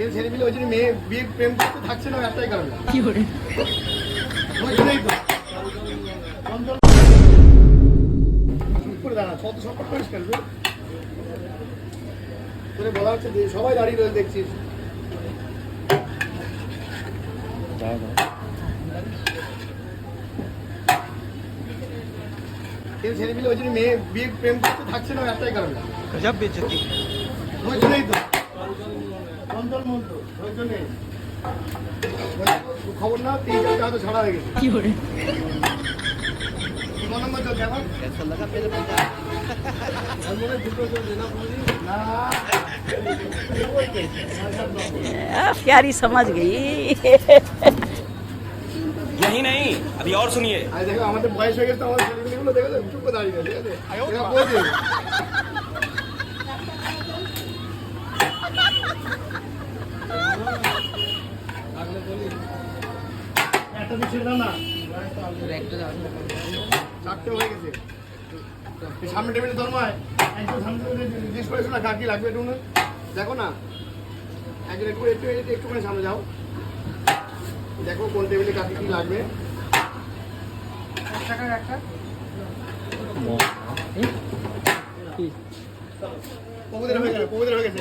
কিন্তু ছেলে মিলে ওই জন্য মেয়ে বিয়ে প্রেম করতে থাকছে না একটাই কারণে। কি করে ওই জন্যই তো চুপ করে দাঁড়া, কত সম্পর্ক পরিষ্কার তোরে বলা হচ্ছে যে সবাই দাঁড়িয়ে রয়েছে দেখছিস। কিন্তু ছেলে মিলে ওই জন্য মেয়ে বিয়ে প্রেম করতে থাকছে না একটাই কারণে। गजब बेइज्जती ওই জন্যই তো চঞ্চল মন্ত্র ওই জন্যই খবর না 3-4টা হয়তো ছাড়া হয়ে গেছে। কি করে কি নম্বর চলছে এখন? कैसा लगा मेरे बंदा আর মনে হয় দুটো চলছে না বুঝি না प्यारी समझ गई यही नहीं अभी और सुनिए। আর দেখো আমাদের বয়স হয়ে গেছে, আমাদের ছেলেমেয়েগুলো দেখো চুপ করে দাঁড়িয়ে গেছে, ঠিক আছে? এরা বোঝে। একটা দিক ছেড়ে দাও না, চারটে হয়ে গেছে। এই সামনে টেবিলে ধর্মায় একটু সামনে টেবিলে জিজ্ঞেস করেছো না কার কি লাগবে একটু না? দেখো না একজন একটু একটু একটু একটুখানি সামনে যাও, দেখো কোন টেবিলে কাকে কি লাগবে। প্রভুদের হয়ে গেছে, প্রভুদের হয়ে গেছে।